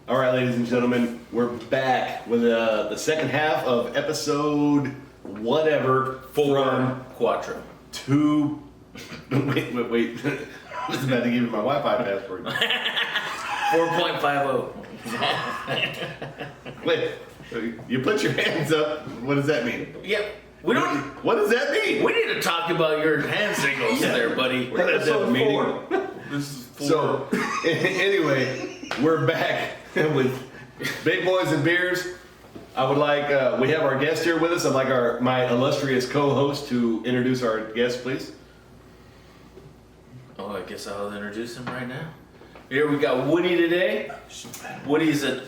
All right, ladies and gentlemen, we're back with the second half of episode whatever From Quattro. Two. Wait. I was about to give you my Wi-Fi password. 4.50. Wait, you put your hands up. What does that mean? Yep. We don't. What does that mean? We need to talk about your hand signals there, buddy. We're gonna have a meeting. This is four. So, anyway, we're back with Big Boys and Beers. I would like, we have our guest here with us. I'd like my illustrious co-host to introduce our guest, please. Oh, I guess I'll introduce him right now. Here we got Woody today. Woody's an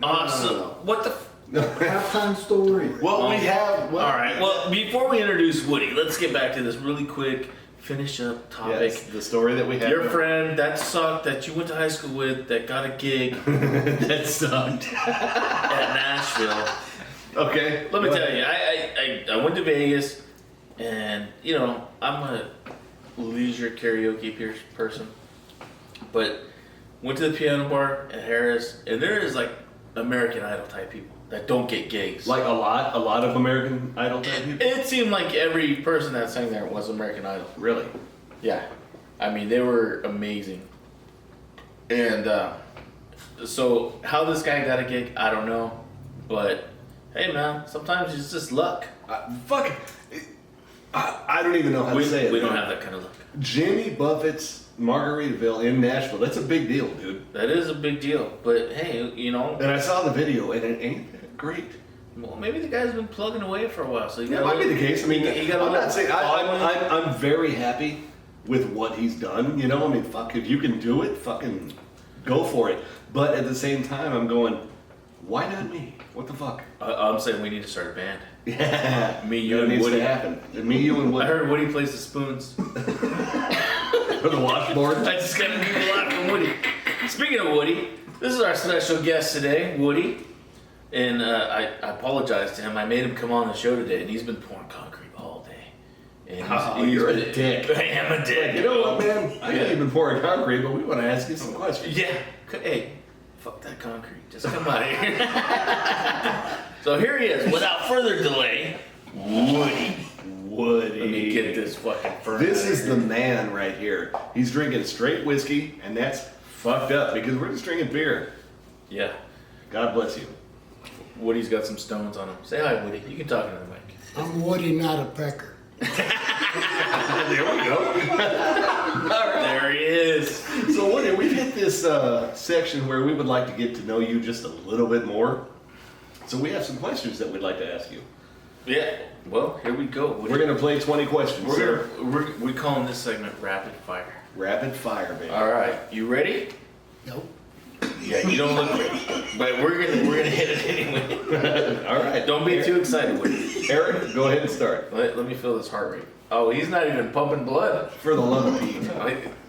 awesome. What the? Halftime story. Well, we have. All right. Well, before we introduce Woody, let's get back to this really quick. Finish up topic. Yes, the story that we had. Your friend that sucked that you went to high school with that got a gig that sucked at Nashville. Okay. Let me tell you, I went to Vegas, and you know I'm a leisure karaoke person, but went to the piano bar at Harris, and there is like American Idol type people that don't get gigs. Like a lot of American Idol type people. It seemed like every person that sang there was American Idol. Really? Yeah, I mean they were amazing. And so how this guy got a gig, I don't know, but hey man, sometimes it's just luck. Fuck. I don't even know how to say it. We don't have that kind of luck. Jimmy Buffett's Margaritaville in Nashville. That's a big deal, dude. That is a big deal, but hey, you know. And I saw the video, and it ain't that great. Well, maybe the guy's been plugging away for a while, so That might be the case. I mean, you got I'm not saying I'm very happy with what he's done. You know, I mean, fuck, if you can do it, fucking go for it. But at the same time, I'm going, why not me? What the fuck? I'm saying we need to start a band. Yeah, Me, you, that and needs Woody. to happen. Me, you, and Woody. I heard Woody plays the spoons. For the washboard. I just got to give a lot from Woody. Speaking of Woody, this is our special guest today, Woody. And I apologize to him. I made him come on the show today, and he's been pouring concrete all day. And You're a dick. I am a dick. You know what, man? I ain't even pouring concrete, but we want to ask you some questions. Yeah. Hey, fuck that concrete. Just come out of here. So here he is. Without further delay, Woody. Woody. Let me get this fucking furnace. This is the man right here. He's drinking straight whiskey, and that's fucked up because we're just drinking beer. Yeah. God bless you. Woody's got some stones on him. Say hi, Woody. You can talk into the mic. I'm Woody, not a pecker. There we go. There he is. So, Woody, we've hit this section where we would like to get to know you just a little bit more. So we have some questions that we'd like to ask you. Yeah. Well, here we go. Woody. We're going to play 20 questions. We're calling this segment Rapid Fire. Rapid fire, baby. All right. You ready? Nope. Yeah, you don't look ready. But we're gonna hit it anyway. All right. Don't be too excited, Woody. Eric, go ahead and start. Let me feel this heart rate. Oh, he's not even pumping blood. For the love of Pete.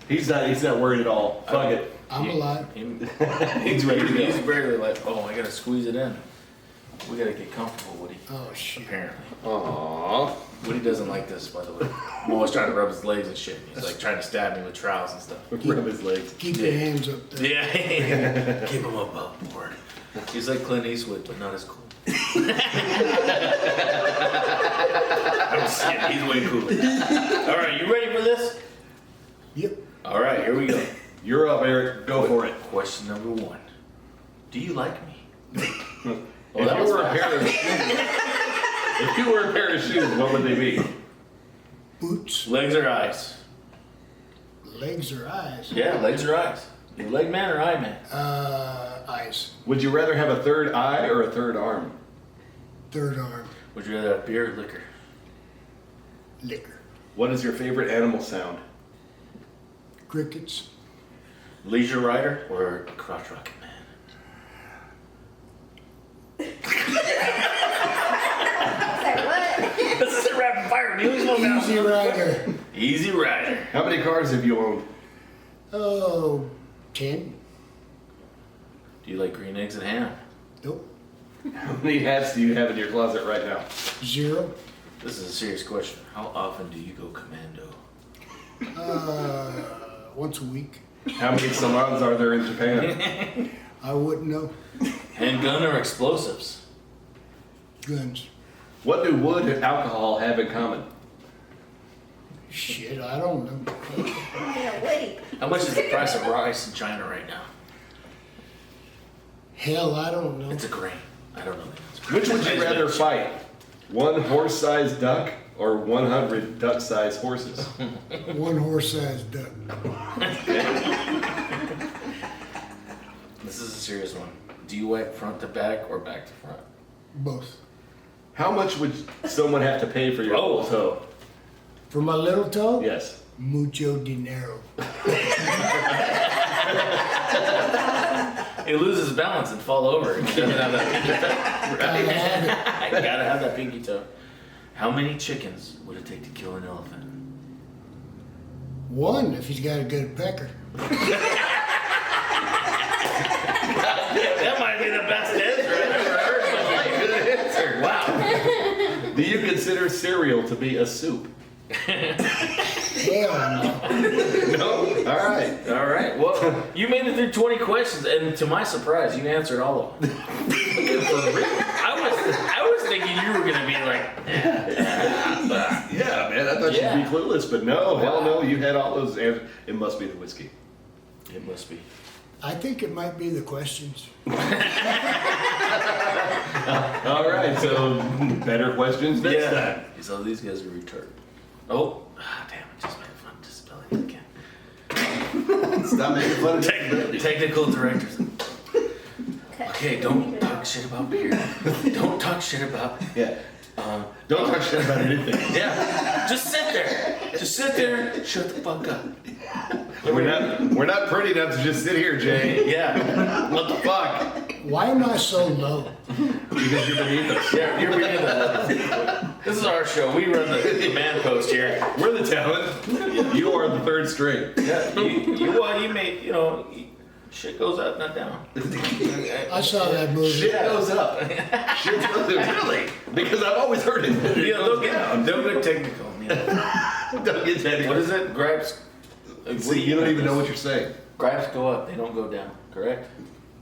He's not worried at all. Fuck it. I'm alive. He's ready to go. He's barely like, oh, I gotta squeeze it in. We gotta get comfortable, Woody. Oh, shit. Apparently. Aww. Woody doesn't like this, by the way. I'm always trying to rub his legs and shit. He's like trying to stab me with trowels and stuff. Rub his legs. Keep your hands up there. Yeah. Keep him above board. He's like Clint Eastwood, but not as cool. I'm just kidding. He's way cooler. All right, you ready for this? Yep. All right, here we go. You're up, Eric. Go for it. Question number 1. Do you like me? If you were a pair of shoes, what would they be? Boots, Legs or eyes? legs, or eyes? Yeah, legs or eyes. You leg man or eye man? Eyes. Would you rather have a third eye or a third arm? Third arm. Would you rather have beer or liquor? Liquor. What is your favorite animal sound? Crickets. Leisure rider or crotch rocket man? This is a rapid fire news. Easy rider. Easy rider. How many cars have you owned? Oh, 10. Do you like green eggs and ham? Nope. How many hats do you have in your closet right now? 0. This is a serious question. How often do you go commando? Once a week. How many salons are there in Japan? I wouldn't know. Handgun or explosives? Guns. What do wood and alcohol have in common? Shit, I don't know. Yeah, wait. How much is the price of rice in China right now? Hell, I don't know. It's a grain. I don't know the answer. Which would you rather fight? One horse-sized duck or 100 duck-sized horses? One horse-sized duck. This is a serious one. Do you wipe front to back or back to front? Both. How much would someone have to pay for your Oh. little toe? For my little toe? Yes. Mucho dinero. He loses balance and fall over. He doesn't have that pinky toe. Gotta have it. I gotta have that pinky toe. How many chickens would it take to kill an elephant? One, if he's got a good pecker. That might be the best answer I've ever heard. Good answer. Wow. Do you consider cereal to be a soup? Hell no. No? All right. All right. Well, you made it through 20 questions, and to my surprise, you answered all of them. I was thinking you were gonna be like, Yeah, man, I thought Yeah. you'd be clueless, but no, hell no, you had all those answers. It must be the whiskey. it must be. I think it might be the questions. All right, so better questions next time. So these guys are retarded. Oh, damn! I just made fun of disability again. Stop making fun of disability. Technical directors. Okay, don't talk shit about beer. Don't talk shit about. Yeah. Don't talk shit about anything. Yeah, just sit there. Just sit there. Shut the fuck up. We're not pretty enough to just sit here, Jay. Yeah. What the fuck? Why am I so low? Because you're beneath us. Yeah, you're being the. This is our show. We run the man post here. We're the talent. You are the third string. Yeah, you made, shit goes up, not down. I saw that movie. Shit goes up. Shit goes up. Really? Because I've always heard it. Don't get technical. Don't get technical. What is it? Gripes. See, you don't even know what you're saying. Gripes go up, they don't go down, correct?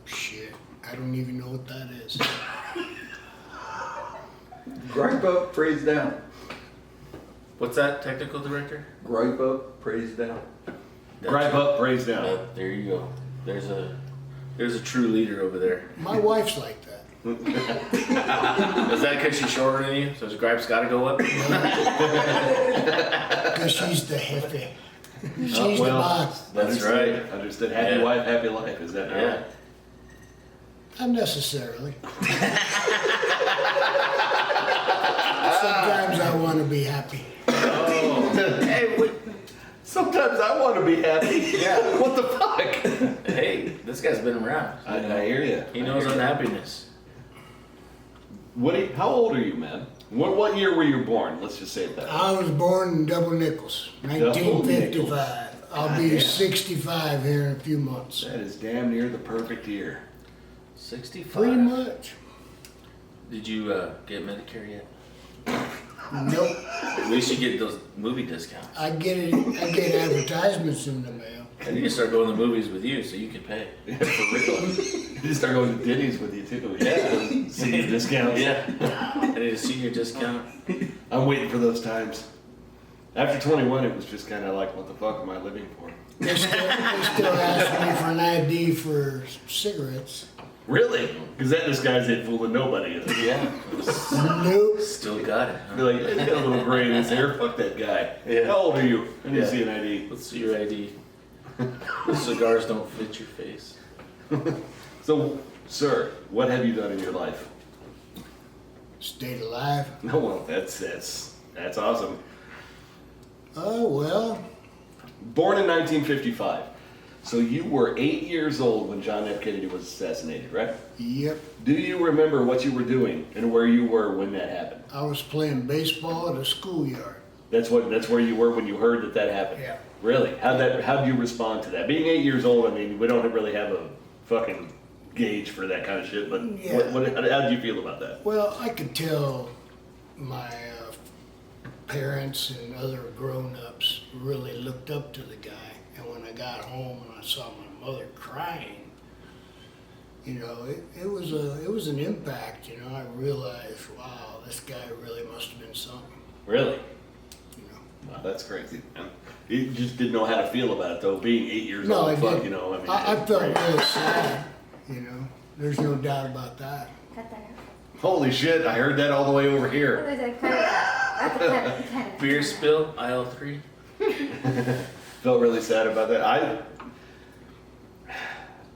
Shit, I don't even know what that is. Gripe up, praise down. What's that, technical director? Gripe up, praise down. Gripe up, praise down. There you go. There's a true leader over there. My wife's like that. Is that because she's shorter than you? So his gripes got to go up? Because she's the jefe. She's the well, boss. That's right. Understood. Happy Yeah. wife, happy life. Is that Yeah. right? Not necessarily. Sometimes I want to be happy. Oh. Hey, Sometimes I want to be happy. Yeah. What the fuck? hey, this guy's been around. I hear you. He knows unhappiness. Woody, how old are you, man? What year were you born? Let's just say that. I was born in Double Nickels, 1955. I'll be 65 here in a few months. That is damn near the perfect year. 65. Pretty much. Did you get Medicare yet? Nope. At least you get those movie discounts. I get advertisements in the mail. I need to start going to movies with you so you can pay. Yeah, for real. You just start going to Denny's with you too. Yeah. Senior discounts. Yeah. I need a senior discount. I'm waiting for those times. After 21, it was just kind of like, what the fuck am I living for? They still ask me for an ID for cigarettes. Really? Because that disguise ain't fooling nobody. Is it? Yeah. Nope. Still got it. Be like, he's got a little gray in his hair. Fuck that guy. Yeah. How old are you? I need Yeah. to see an ID. Let's see your ID. The cigars don't fit your face. So, sir, what have you done in your life? Stayed alive. No, well, that's awesome. Oh, well, Born in 1955. So you were 8 years old when John F. Kennedy was assassinated, right? yep. Do you remember what you were doing and where you were when that happened? I was playing baseball at a schoolyard. That's where you were when you heard that happened. Yeah. Really? How did you respond to that? Being 8 years old, I mean, we don't really have a fucking gauge for that kind of shit. But Yeah. how did you feel about that? Well, I could tell my parents and other grown-ups really looked up to the guy. And when I got home and I saw my mother crying, you know, it was an impact. You know, I realized, wow, this guy really must have been something. Really? You know. Wow, that's crazy, man. You just didn't know how to feel about it, though. Being 8 years No, old, I fuck, didn't. you know. I mean, I it's felt great. really sad. You know, there's no doubt about that. Cut that out. Holy shit! I heard that all the way over here. What is it? Cut it out. Cut it. Beer spill, aisle 3. Felt really sad about that. I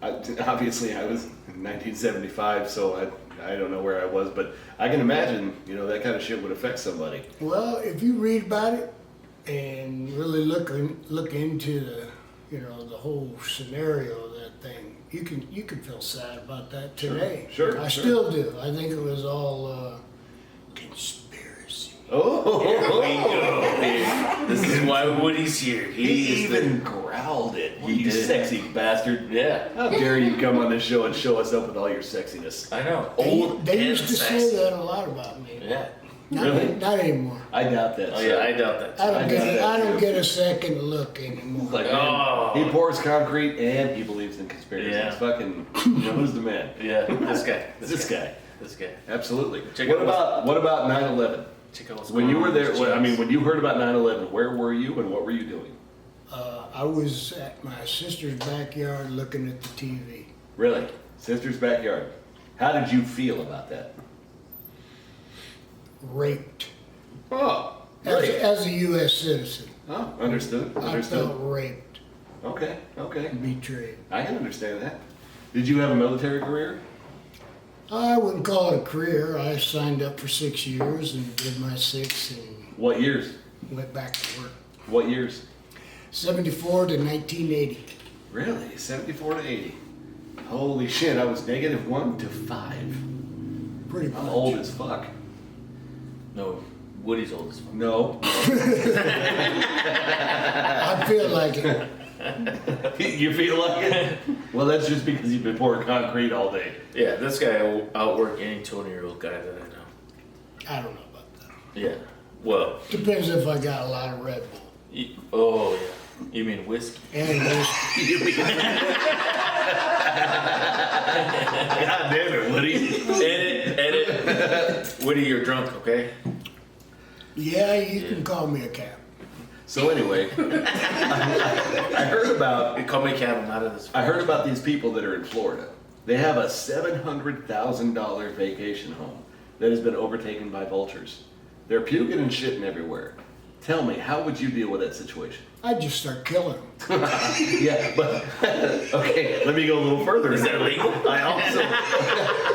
obviously I was in 1975, so I don't know where I was, but I can imagine, you know, that kind of shit would affect somebody. Well, if you read about it and really look into the, you know, the whole scenario of that thing, you can feel sad about that today. Sure, I sure. still do. I think it was all conspiracy. Oh, Here we go. This is why Woody's here. He is the- even growled it. He You did. sexy bastard. Yeah, How dare you come on this show and show us up with all your sexiness? I know. They, Old they and used to sexy. say that a lot about me. Yeah. Not, Really? not anymore. I doubt that. Oh sir. yeah, I doubt that. I I don't got get. that I don't too. get a second look anymore. Like, Oh. man, he pours concrete and he believes in conspiracies. Yeah. Fucking, you know, who's the man? Yeah, this guy. This guy. This guy. Absolutely. Check What out about 9/11? Check out what's When going you were on there, with I mean, James. when you heard about 9/11, where were you and what were you doing? I was at my sister's backyard looking at the TV. Really? Sister's backyard. How did you feel about that? Raped Oh, as, really? as a U.S. citizen. Oh, understood. I Understood. felt raped, Okay, okay. betrayed. I can understand that. Did you have a military career? I wouldn't call it a career. I signed up for 6 years and did my 6 and What years? went back to work. What years? 74 to 1980. Really? 74 to 80. Holy shit, I was -1 to 5. Pretty much. I'm old as fuck. No, Woody's old as fuck. No. I feel like it. You feel like it? Well, that's just because you've been pouring concrete all day. Yeah, this guy will outwork any 20-year-old guy that I know. I don't know about that. Yeah. Well, Depends if I got a lot of Red Bull. oh yeah. You mean whiskey? And whiskey. You mean- God damn it, Woody. Edit. Woody, you're drunk, okay? Yeah, you can call me a cap. So anyway, I heard about Call me Cab, I'm out of this. I heard about these people that are in Florida. They have a $700,000 vacation home that has been overtaken by vultures. They're puking and shitting everywhere. Tell me, how would you deal with that situation? I'd just start killing them. Yeah, but okay, let me go a little further. Is that legal? I also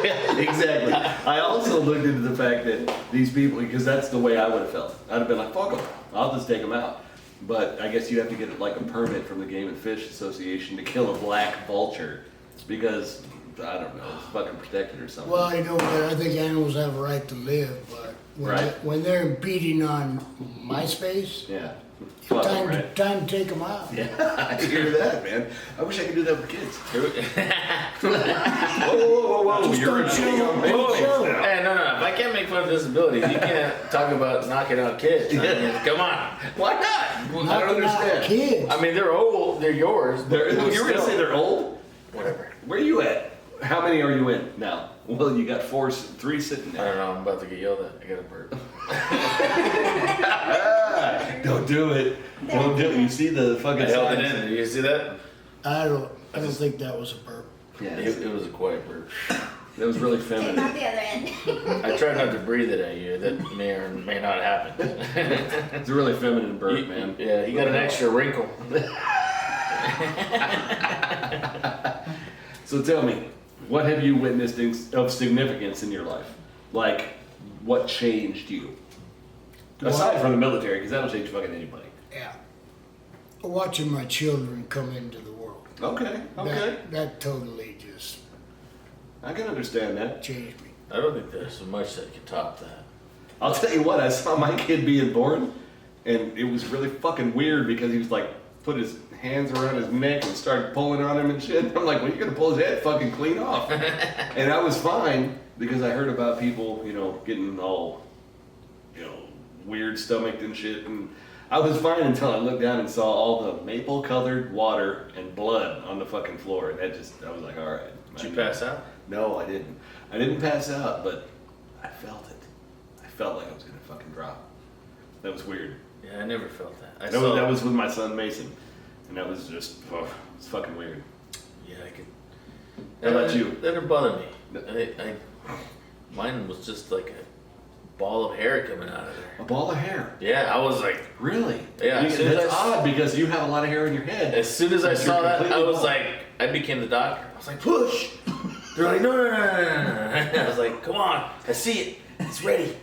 yeah, exactly. I also looked into the fact that these people, because that's the way I would have felt. I'd have been like, fuck them, I'll just take them out. But I guess you have to get like a permit from the Game and Fish Association to kill a black vulture because I don't know, it's fucking protected or something. Well, you know what? I think animals have a right to live, but Right. when they're impeding on my space, Yeah. Fuck 'em, right? time to take them out. Yeah, I hear that, man. I wish I could do that with kids. Whoa, Just you're don't show a them. Don't show 'em. Hey, no. If I can't make fun of disabilities, you can't talk about knocking out kids. I mean, come on. Why not? I don't Knocking out understand. kids. I mean, they're old. They're yours. They're, but you were gonna still- say they're old? Whatever. Where are you at? How many are you in now? Well, you got 3 sitting I there. don't know. I'm about to get yelled at. I got a burp. Don't do it. Don't do it. You see the fucking I held it signs? in. Did you see that? I don't think that was a burp. Yeah, It was a quiet burp. that was really Take feminine. out the other end. I tried not to breathe it at you. That may or may not happen. It's a really feminine burp, man. Yeah, you got an extra wrinkle. So tell me, what have you witnessed of significance in your life? Like, what changed you? Aside from the military, because that'll change fucking anybody. Yeah. Watching my children come into the world. Okay, okay. That totally just I can understand that. changed me. I don't think there's so much that can top that. I'll tell you what, I saw my kid being born, and it was really fucking weird because he was like, put his hands around his neck and started pulling on him and shit. I'm like, well, you're gonna pull his head fucking clean off. And I was fine because I heard about people, you know, getting all, you know, weird stomached and shit. And I was fine until I looked down and saw all the maple colored water and blood on the fucking floor. And that just, I was like, all right. Did you pass out? No, I didn't. I didn't pass out, but I felt it. I felt like I was gonna fucking drop. That was weird. Yeah, I never felt that. That was with my son Mason, and that was just it's fucking weird. Yeah, I could. How about you? That didn't bother me. Mine was just like a ball of hair coming out of there. A ball of hair. Yeah, I was like, Really? Yeah, as soon as That's I- odd because you have a lot of hair in your head. as soon as I But saw you're that, I completely was bald. like, I became the doctor. I was like, push. They're like, no. I was like, come on, I see it. It's ready.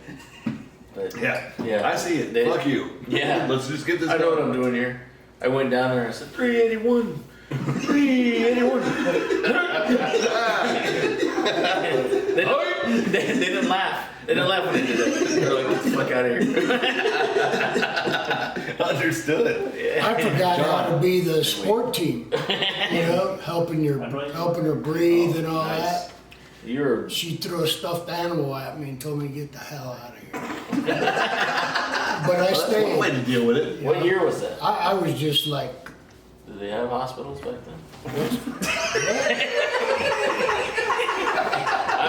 But Yeah. Yeah. I see it. They- Fuck you. Yeah. Let's just get this I know done. what I'm doing here. I went down there and I said, 381. 381. they didn't laugh. They didn't laugh when they did that. They're like, get the fuck out of here. Understood. I forgot how to be the sport team. You know, helping her breathe and all that. You're She threw a stuffed animal at me and told me to get the hell out of here. But I That's one way stayed. to deal with it. What year was that? I was just like, Did they have hospitals back then?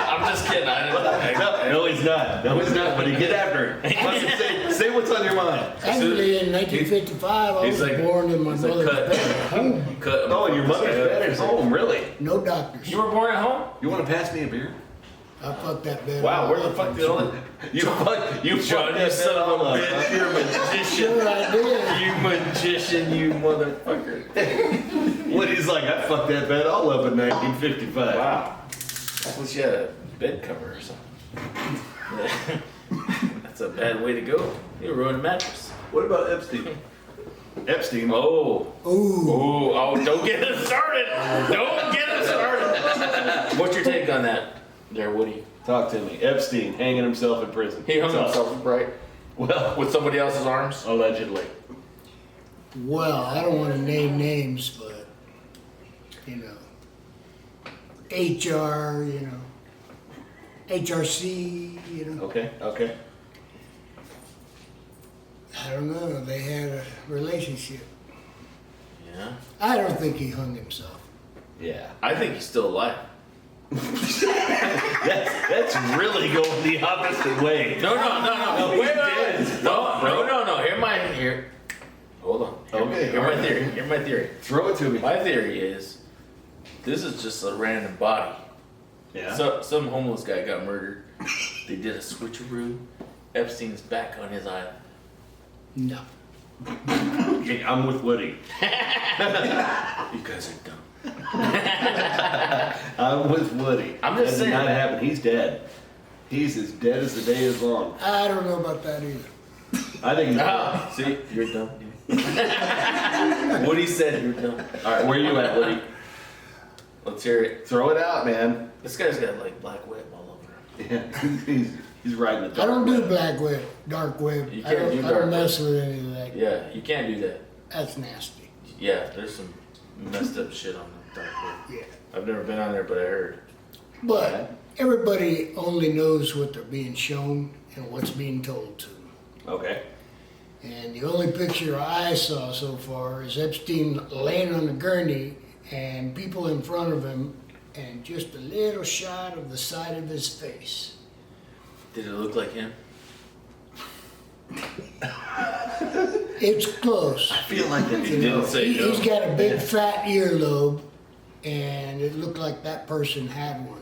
I'm just kidding. No, he's not. No, he's not. But he get after it. Say what's on your mind. actually in 1955, I He's was like- born in my he's like, mother's cut. bed at home. Cut. Oh, and your mother's bed is home, really? No doctors. You were born at home? You want to pass me a beer? I fucked that bed. Wow, all where the up. fuck did all that? You John, you that son of all a up, bitch. huh? You're a magician. Sure I did. You magician, you motherfucker. Woody's like, I fucked that bed all up in 1955. Wow. At least you had a bed cover or something. That's a bad way to go. You ruined a mattress. What about Epstein? Epstein. Oh. Ooh. Oh, don't get it started. Don't get it started. What's your take on that there, Woody? Talk to me. Epstein hanging himself in prison. He hung That's all. himself, right? Well, With somebody else's arms? allegedly. Well, I don't want to name names, but, you know, HR, you know, HRC, you know, Okay. I don't know, they had a relationship. Yeah. I don't think he hung himself. Yeah. I think he's still alive. That's really going the opposite way. No. Wait. dead. No. Here. Hold on. Okay, Here's alright. my theory. Here's my theory. Throw it to me. My theory is this is just a random body. Yeah. So some homeless guy got murdered. They did a switcheroo. Epstein's back on his island. No. Okay, I'm with Woody. You guys are dumb. I'm with Woody. I'm just that saying. did not happen. He's dead. He's as dead as the day is long. I don't know about that either. I think he's Ah, see, you're dumb. Woody said you're dumb. All right, where you at, Woody? Let's hear it. Throw it out, man. This guy's got like black web all over him. Yeah, he's riding the I don't dark do web. black web, dark web. You I can't don't, do I dark don't mess with any of that. Yeah, you can't do that. That's nasty. Yeah, there's some messed up shit on the dark web. Yeah. I've never been on there, but I heard. But everybody only knows what they're being shown and what's being told to them. Okay. And the only picture I saw so far is Epstein laying on a gurney and people in front of him and just a little shot of the side of his face. Did it look like him? It's close. I feel like that's He didn't say no. He's got a big fat earlobe and it looked like that person had one.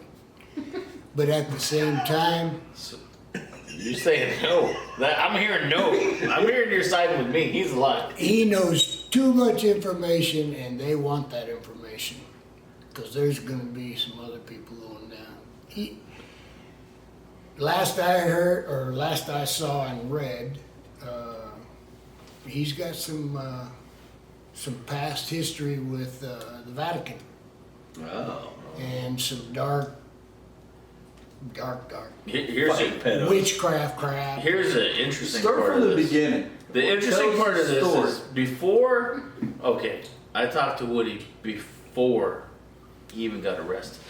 But at the same time, So, you're saying no. I'm hearing no. I'm hearing your side with me. He's alive. he knows too much information and they want that information. Because there's going to be some other people going down. Last I heard, or last I saw and read, he's got some past history with the Vatican Oh. and some dark Here's Fucking pedo. witchcraft crap. Here's an interesting Start part from of the this. beginning. The interesting Tell part of us the this story. is before. Okay, I talked to Woody before he even got arrested,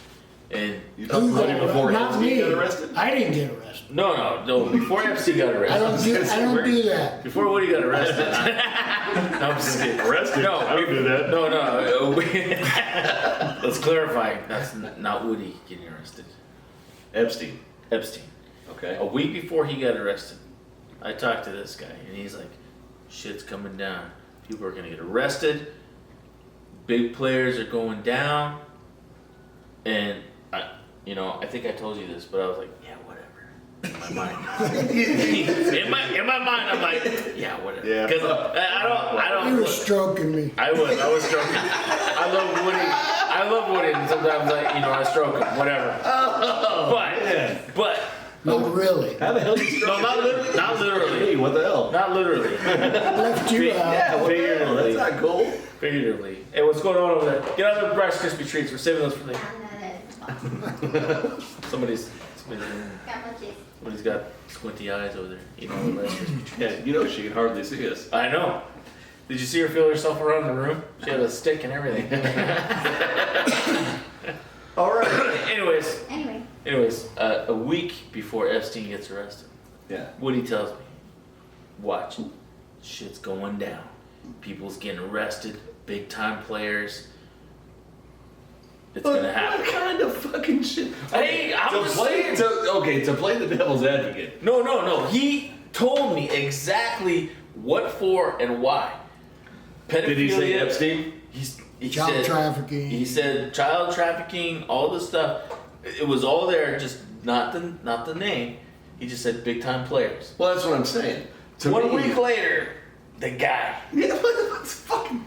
and You Money before Not Epstein me. got arrested? I didn't get arrested. No. Before Epstein got I don't arrested. do that. Before Woody got arrested. No, I'm just kidding. Arrested? No, I don't do that. No. Let's clarify. That's not Woody getting arrested. Epstein. Epstein. Okay. A week before he got arrested, I talked to this guy, and he's like, shit's coming down. People are gonna get arrested. Big players are going down. And, I think I told you this, but I was like, yeah, whatever. In my mind. in my mind, I'm like, yeah, whatever. Yeah. Because I don't. You were stroking me. I was stroking. I love Woody, and sometimes I stroke him, whatever. But Not really. How the hell did you no, not literally. Hey, what the hell? Not literally. Left you out. Yeah, what the hell? Figuratively. That's not cool. Figuratively. Hey, what's going on over there? Get out of the Rice Krispie treats. We're saving those for later. Somebody's got squinty eyes over there. Eating all the Rice Krispie treats. Yeah, she can hardly see us. I know. Did you see her feel herself around the room? She had a stick and everything. All right. Anyways, a week before Epstein gets arrested, Yeah. Woody tells me, watch, shit's going down. People's getting arrested, big time players. It's gonna happen. What kind of fucking shit? Hey, I'm to just play, saying. to play the devil's advocate. No. He told me exactly what for and why. Pedophilia, Did he say Epstein? He Child said, trafficking. He said child trafficking, all this stuff. It was all there, just not the name. He just said big time players. Well, that's what I'm saying. To 1 me- week later, the guy. Yeah, what's fucking...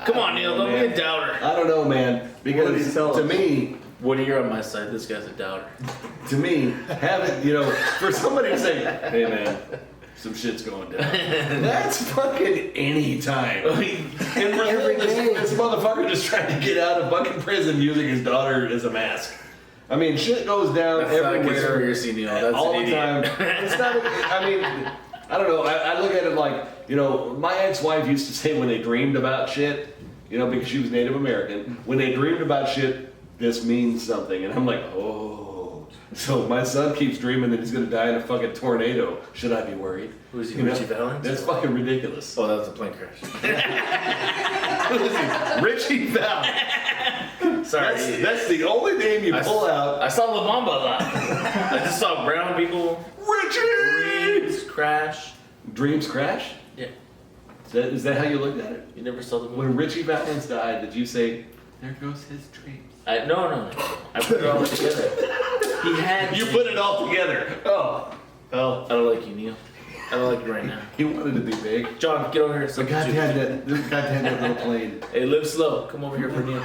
Come on, Neil, don't be a doubter. I don't know, man. What did he Because tell to us? me, Woody, you're on my side. This guy's a doubter. having, for somebody to say, hey, man, some shit's going down. That's fucking any time. In Brazil, Every day. this motherfucker just trying to get out of fucking prison using his daughter as a mask. I mean, shit goes down That's not a everywhere. conspiracy, Neil. That's all an the idiot. time. It's not, I mean, I don't know. I look at it like, my ex-wife used to say when they dreamed about shit, because she was Native American, when they dreamed about shit, this means something. And I'm like, oh. So my son keeps dreaming that he's going to die in a fucking tornado. Should I be worried? Who is he, Richie Valens? That's fucking ridiculous. Oh, that was a plane crash. Who is he? Richie Valens. Sorry. That's the only name you pull out. I saw La Bamba a lot. I just saw brown people. Richie! Dreams crash. Dreams crash? Yeah. Is that how you looked at it? You never saw the movie? When Richie Valens died, did you say, there goes his dreams? No. I put it all together. He had. You put it all together. Oh. I don't like you, Neil. I don't like you right now. He wanted to be big. John, get over here. But goddamn that little plane. Hey, live slow. Come over here for Neil.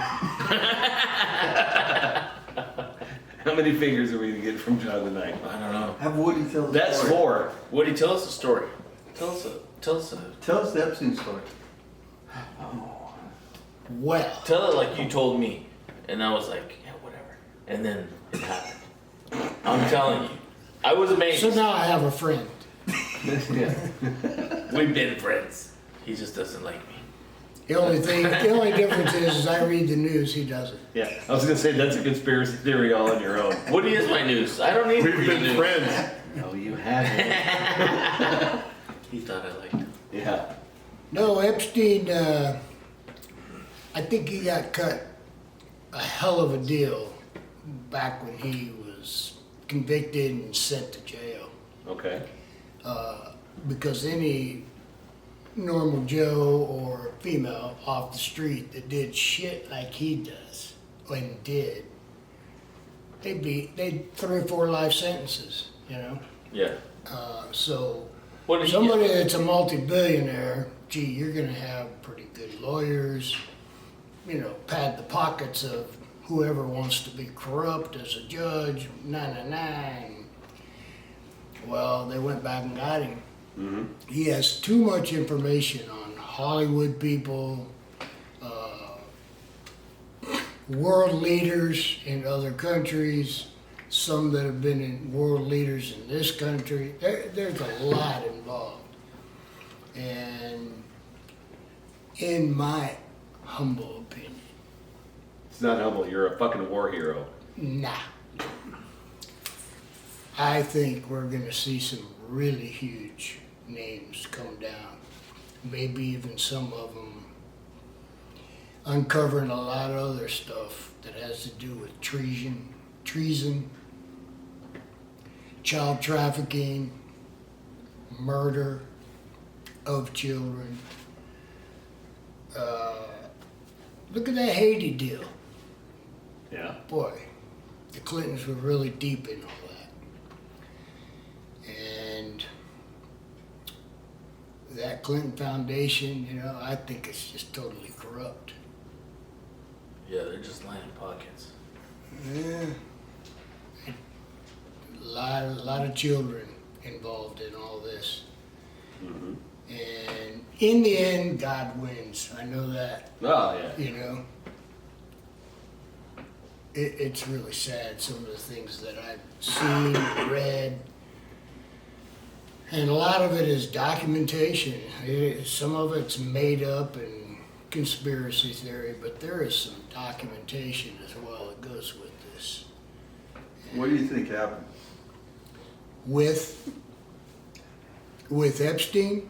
How many fingers are we going to get from John tonight? I don't know. Have Woody tell the That's story. 4. Woody, tell us a story. Tell us Tell us the Epstein story. Well, Tell it like you told me. And I was like, yeah, whatever. And then it happened. I'm telling you. I was amazed. so now I have a friend. Yeah. We've been friends. He just doesn't like me. The only difference is I read the news, he doesn't. Yeah. I was going to say that's a conspiracy theory all on your own. Woody is my news. I don't need to We've read been news. friends. No, you haven't. He thought I liked him. Yeah. No, Epstein, I think he got cut a hell of a deal back when he was convicted and sent to jail. Okay. Because any normal Joe or female off the street that did shit like he does and did, they'd 3 or 4 life sentences, Yeah. So What did he somebody get? that's a multi-billionaire, gee, you're gonna have pretty good lawyers, pad the pockets of whoever wants to be corrupt as a judge, 999. Well, they went back and got him. Mm-hmm. He has too much information on Hollywood people, world leaders in other countries, some that have been in world leaders in this country. There's a lot involved. And in my humble opinion, It's not humble. You're a fucking war hero. nah. I think we're gonna see some really huge names come down. Maybe even some of them uncovering a lot of other stuff that has to do with treason, child trafficking, murder of children. Look at that Haiti deal. Yeah. Boy, the Clintons were really deep in all that. And that Clinton Foundation, you know, I think it's just totally corrupt. Yeah, they're just lining pockets. Yeah. A lot of children involved in all this. Mm-hmm. And in the end, God wins. I know that, Oh, yeah. you know. It's really sad, some of the things that I've seen, read. And a lot of it is documentation. Some of it's made up and conspiracy theory, but there is some documentation as well that goes with this. What do you think happened? With Epstein,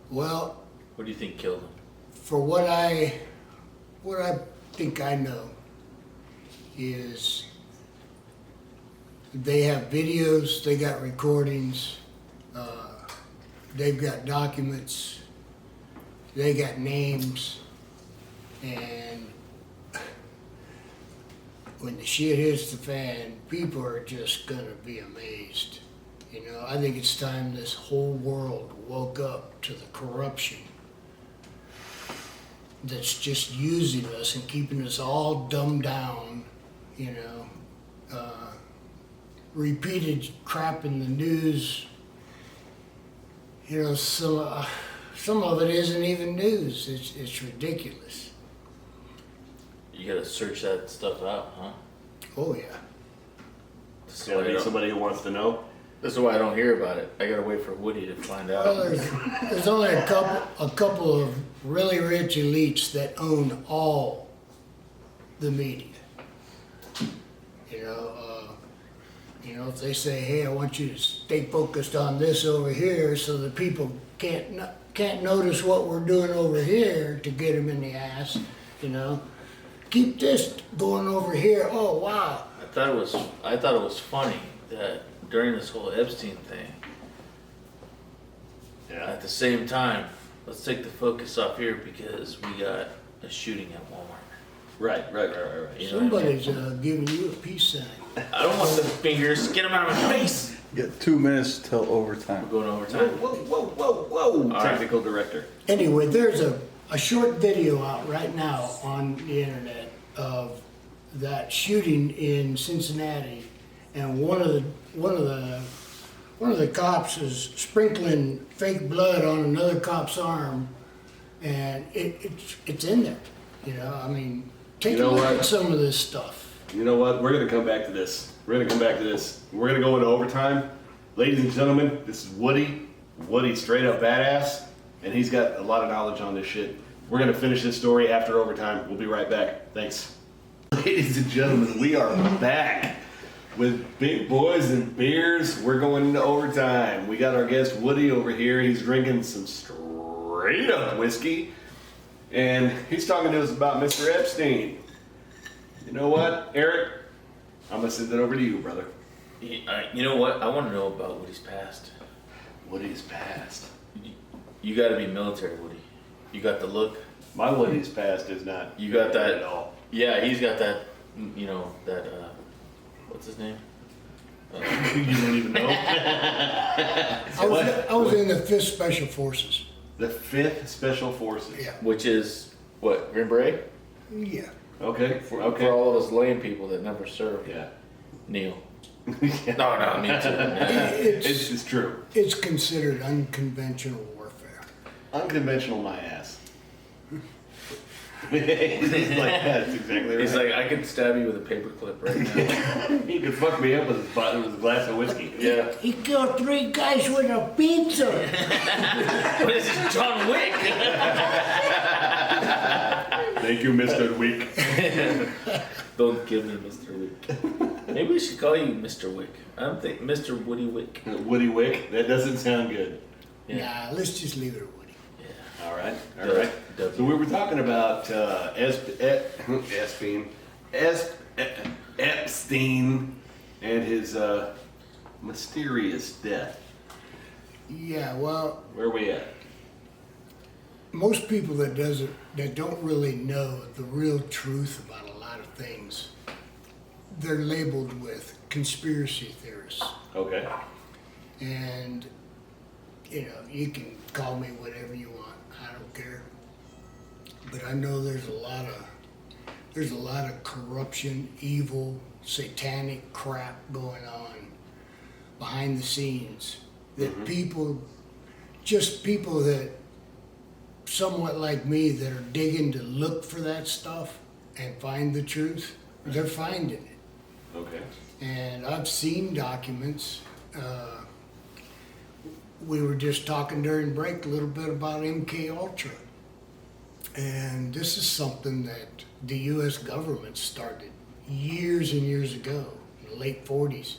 well, What do you think killed him? for what I think I know is they have videos, they got recordings, they've got documents, they got names, and when the shit hits the fan, people are just gonna be amazed. You know, I think it's time this whole world woke up to the corruption that's just using us and keeping us all dumbed down, you know. Repeated crap in the news. You know, some of it isn't even news. It's ridiculous. You gotta search that stuff out, huh? Oh yeah. This is So why I need don't- somebody who wants to know. this is why I don't hear about it. I gotta wait for Woody to find out. Well, there's only a couple of really rich elites that own all the media. You know, if they say, "Hey, I want you to stay focused on this over here," so that people can't notice what we're doing over here to get them in the ass. You know, keep this going over here. Oh wow. I thought it was funny that during this whole Epstein thing, Yeah. at the same time, let's take the focus off here because we got a shooting at Walmart. Right. You know what I mean? Somebody's giving you a peace sign. I don't want the fingers. Get them out of my face. You got 2 minutes till overtime. We're going overtime. Whoa. right. Technical director. Anyway, there's a short video out right now on the internet of that shooting in Cincinnati, and one of the cops is sprinkling fake blood on another cop's arm, and it's in there. You know, I mean, take You know a look what? at some of this stuff. You know what? We're gonna come back to this. We're gonna go into overtime. Ladies and gentlemen, this is Woody. Woody's straight up badass, and he's got a lot of knowledge on this shit. We're gonna finish this story after overtime. We'll be right back. Thanks. Ladies and gentlemen, we are back with Big Boys and Beers. We're going into overtime. We got our guest Woody over here. He's drinking some straight up whiskey, and he's talking to us about Mr. Epstein. You know what, Eric? I'm gonna send that over to you, brother. You know what? I want to know about Woody's past. Woody's past. You got to be military, Woody. You got the look. My Woody's past is not. You got that at all. Yeah, he's got that. You know that. What's his name? You don't even know. I was in the 5th Special Forces. The 5th Special Forces. Yeah. Which is what? Green Beret? Yeah. Okay. For Okay. all of us lame people that never served. Yeah. Neil. Yeah. No, me too. Yeah. It's true. It's considered unconventional warfare. Unconventional, my ass. He's like, that's exactly right. He's like, I could stab you with a paperclip right now. He could fuck me up with his glass of whiskey. Yeah. He killed 3 guys with a pizza. What is this, John Wick? Thank you, Mr. Wick. Don't give me Mr. Wick. Maybe we should call you Mr. Wick. I'm thinking Mr. Woody Wick. Woody Wick? That doesn't sound good. Yeah. Nah, let's just leave it at Woody. Yeah. All right. W. So we were talking about Epstein and his mysterious death. Yeah, well, Where are we at? most people that don't really know the real truth about a lot of things, they're labeled with conspiracy theorists. Okay. And you know, you can call me whatever you want. I don't care. But I know there's a lot of corruption, evil, satanic crap going on behind the scenes that people that somewhat like me that are digging to look for that stuff and find the truth, they're finding it. Okay. And I've seen documents. We were just talking during break a little bit about MK Ultra. And this is something that the US government started years and years ago, in the late 40s.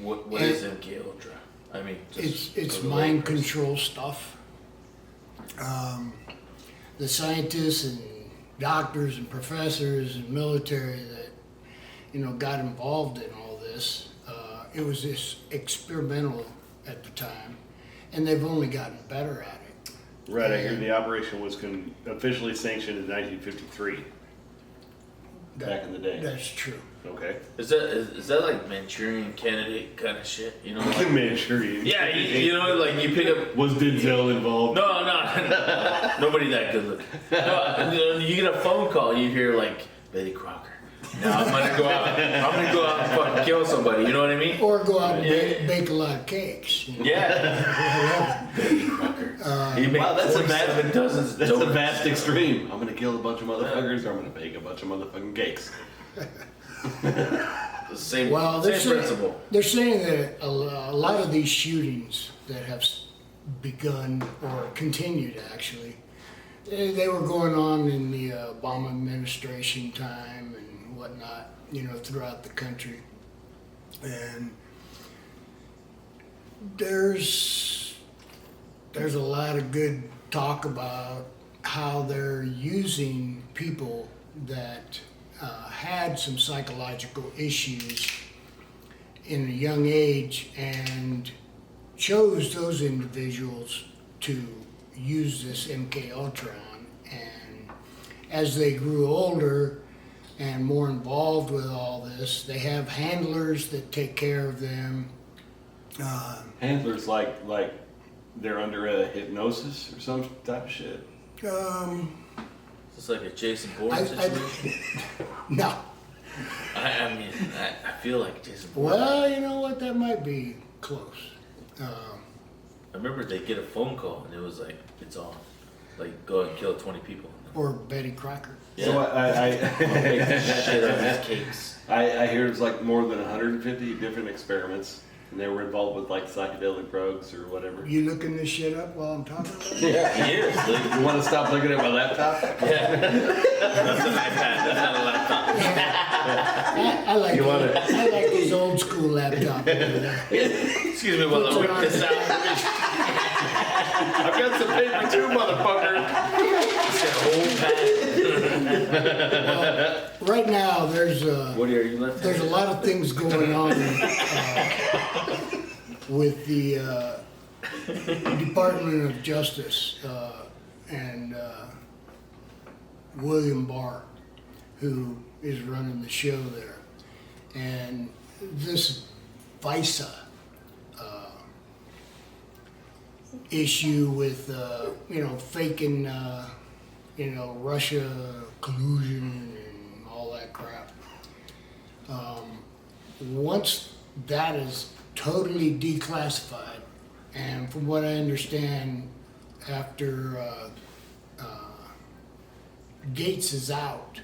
What is MK Ultra? I mean, It's mind control stuff. The scientists and doctors and professors and military that, you know, got involved in all this, it was this experimental at the time, and they've only gotten better at it. Right, I hear the operation was officially sanctioned in 1953. Back in the day. That's true. Okay. Is that like Manchurian Candidate kind of shit? You know, like, Manchurian. yeah, you know, like you pick up. Was Denzel involved? No, nobody that good looking. No, you get a phone call, you hear like Betty Crocker. Now I'm gonna go out and fucking kill somebody. You know what I mean? Or go out and bake a lot of cakes. You know? Yeah. Betty Crocker. He made Wow, that's a donuts. vast extreme. I'm gonna kill a bunch of motherfuckers, or I'm gonna bake a bunch of motherfucking cakes. The same, Well, same principle. they're saying that a lot of these shootings that have begun or continued actually, they were going on in the Obama administration time and whatnot, you know, throughout the country. And there's a lot of good talk about how they're using people that had some psychological issues in a young age and chose those individuals to use this MK Ultra on. And as they grew older and more involved with all this, they have handlers that take care of them. Handlers like they're under a hypnosis or some type of shit. It's like a Jason Bourne situation. No. I mean, I feel like Jason Bourne. Well, you know what? That might be close. I remember they get a phone call and it was like, it's on. Like, go and kill 20 people. Or Betty Crocker. Yeah. So I Make shit out of these cakes. I hear it's like more than 150 different experiments, and they were involved with like psychedelic drugs or whatever. You looking this shit up while I'm talking about it? Yeah, he is. Like, You want to stop looking at my laptop? yeah. That's an iPad. That's not a laptop. I like You want it? I like his old school laptop. Excuse me while I whip this out. I've got some paper too, motherfucker. Right now, there's Woody, are you left? there's a lot of things going on with the Department of Justice and William Barr, who is running the show there, and this FISA issue with faking Russia collusion and all that crap. Once that is totally declassified, and from what I understand, after Gates is out,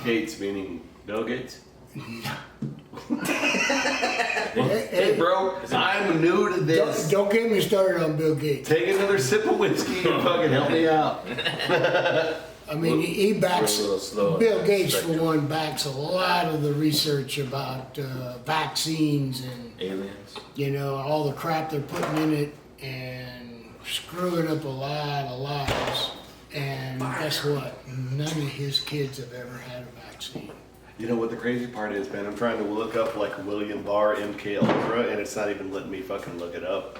Gates meaning Bill Gates? Hey, bro, I'm new to this. Don't get me started on Bill Gates. Take another sip of whiskey and fucking help me out. I mean, he backs, We're a little slow on Bill that Gates, for spectrum. one, backs a lot of the research about vaccines and, Aliens. you know, all the crap they're putting in it and screwing up a lot of lives. And guess what? None of his kids have ever had a vaccine. You know what the crazy part is, man? I'm trying to look up like William Barr MK Ultra, and it's not even letting me fucking look it up.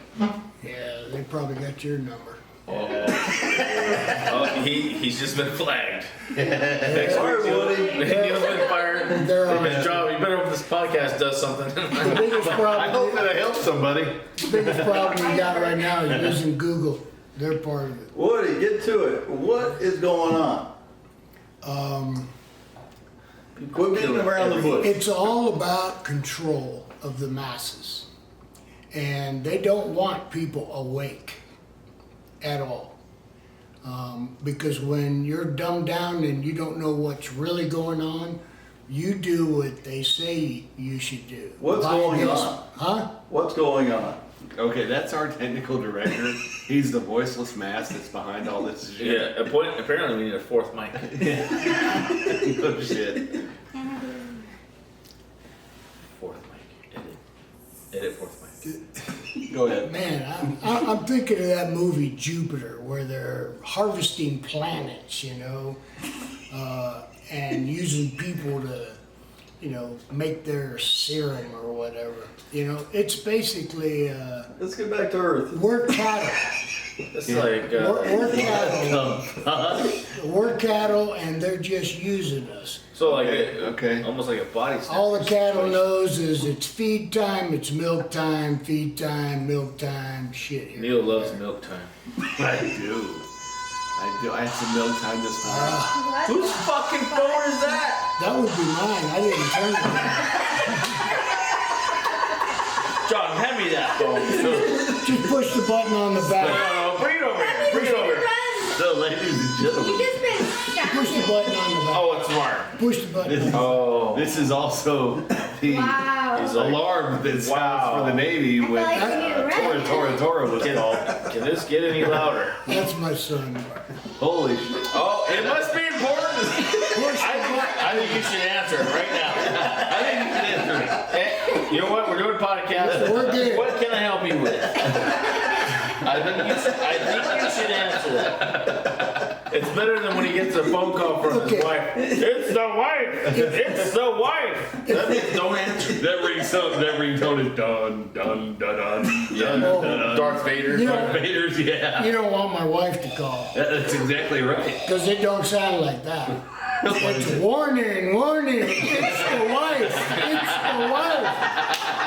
Yeah, they probably got your number. Oh, he's just been flagged. Next Sorry, week, Woody. Neil's been fired They're from on his it. job. You better hope this podcast does something. The biggest I problem, hope that I help somebody. the biggest problem we got right now is using Google. They're part of it. Woody, get to it. What is going on? Quit beating around the bush. It's all about control of the masses. And they don't want people awake at all. Because when you're dumbed down and you don't know what's really going on, you do what they say you should do. What's Buy going this- on? Huh? What's going on? Okay, that's our technical director. He's the voiceless mass that's behind all this shit. Yeah, apparently we need a fourth mic. Oh shit. Fourth mic. Edit fourth mic. Go ahead. Man, I'm thinking of that movie Jupiter, where they're harvesting planets, you know, and using people to, you know, make their serum or whatever. You know, it's basically Let's get back to Earth. we're cattle. It's like We're cattle. We're cattle, and they're just using us. so like Okay. almost like a body snatcher All the cattle situation. knows is it's feed time, it's milk time, feed time, milk time, shit. Here. Neil loves milk time. I do. I had some milk time this morning. Whose fucking phone is that? That would be mine. I didn't turn it on. John, hand me that phone. Just push the button on the back. Bring it over here. Bring it over here. So, ladies and You gentlemen, just been Push the shouting. button on the back. Oh, it's smart. Push the button. Oh. this is also the Wow. He's like, alarm that sounds Wow. for the Navy when like you need a Tora was called. can this get any louder? That's my son. Holy shit. Oh, it must be important. Push the button. I think you should answer it right now. I think you should answer it. Hey, you know what? We're doing a podcast. We're good. What can I help you with? I think you should answer it. It's better than when he gets a phone call from Okay. his wife. It's the wife. It's the wife. That means don't answer. That ringtone is dun dun dun dun. Yeah. Dun, dun, dun. Darth Vader. You know- Darth Vader's, yeah. You don't want my wife to call That's exactly right. because it don't sound like that. It's warning, warning. It's the wife. It's the wife.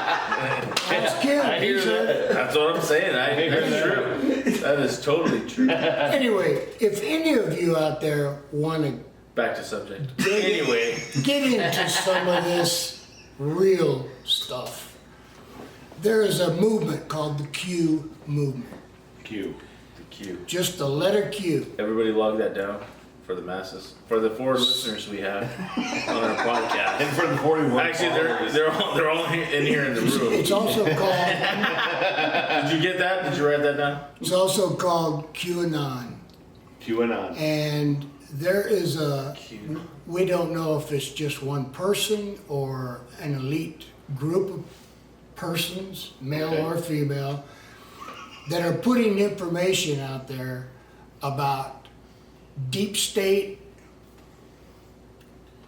Ask him. I hear He's a- that. That's what I'm saying. That's true. That is totally true. Anyway, if any of you out there want to Back to subject. Anyway, get into some of this real stuff, there is a movement called the Q movement. Q. The Q. Just the letter Q. everybody log that down for the masses, for the 4 listeners we have on our podcast. And for the 41 Actually, followers. they're all in here in the room. It's also called Did you get that? Did you write that down? it's also called QAnon. QAnon. And there is we don't know if it's just one person or an elite group of persons, male Okay. or female, that are putting information out there about deep state,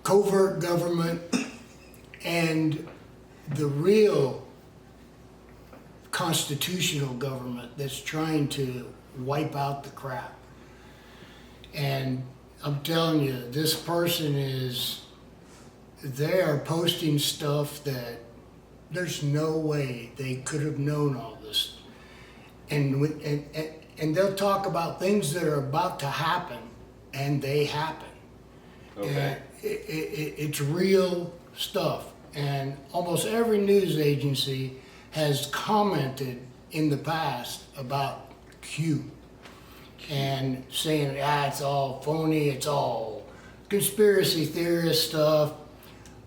covert government, and the real constitutional government that's trying to wipe out the crap. And I'm telling you, this person they are posting stuff that there's no way they could have known all this. And they'll talk about things that are about to happen, and they happen. Okay. And it's real stuff. And almost every news agency has commented in the past about Q and saying, it's all phony, it's all conspiracy theorist stuff.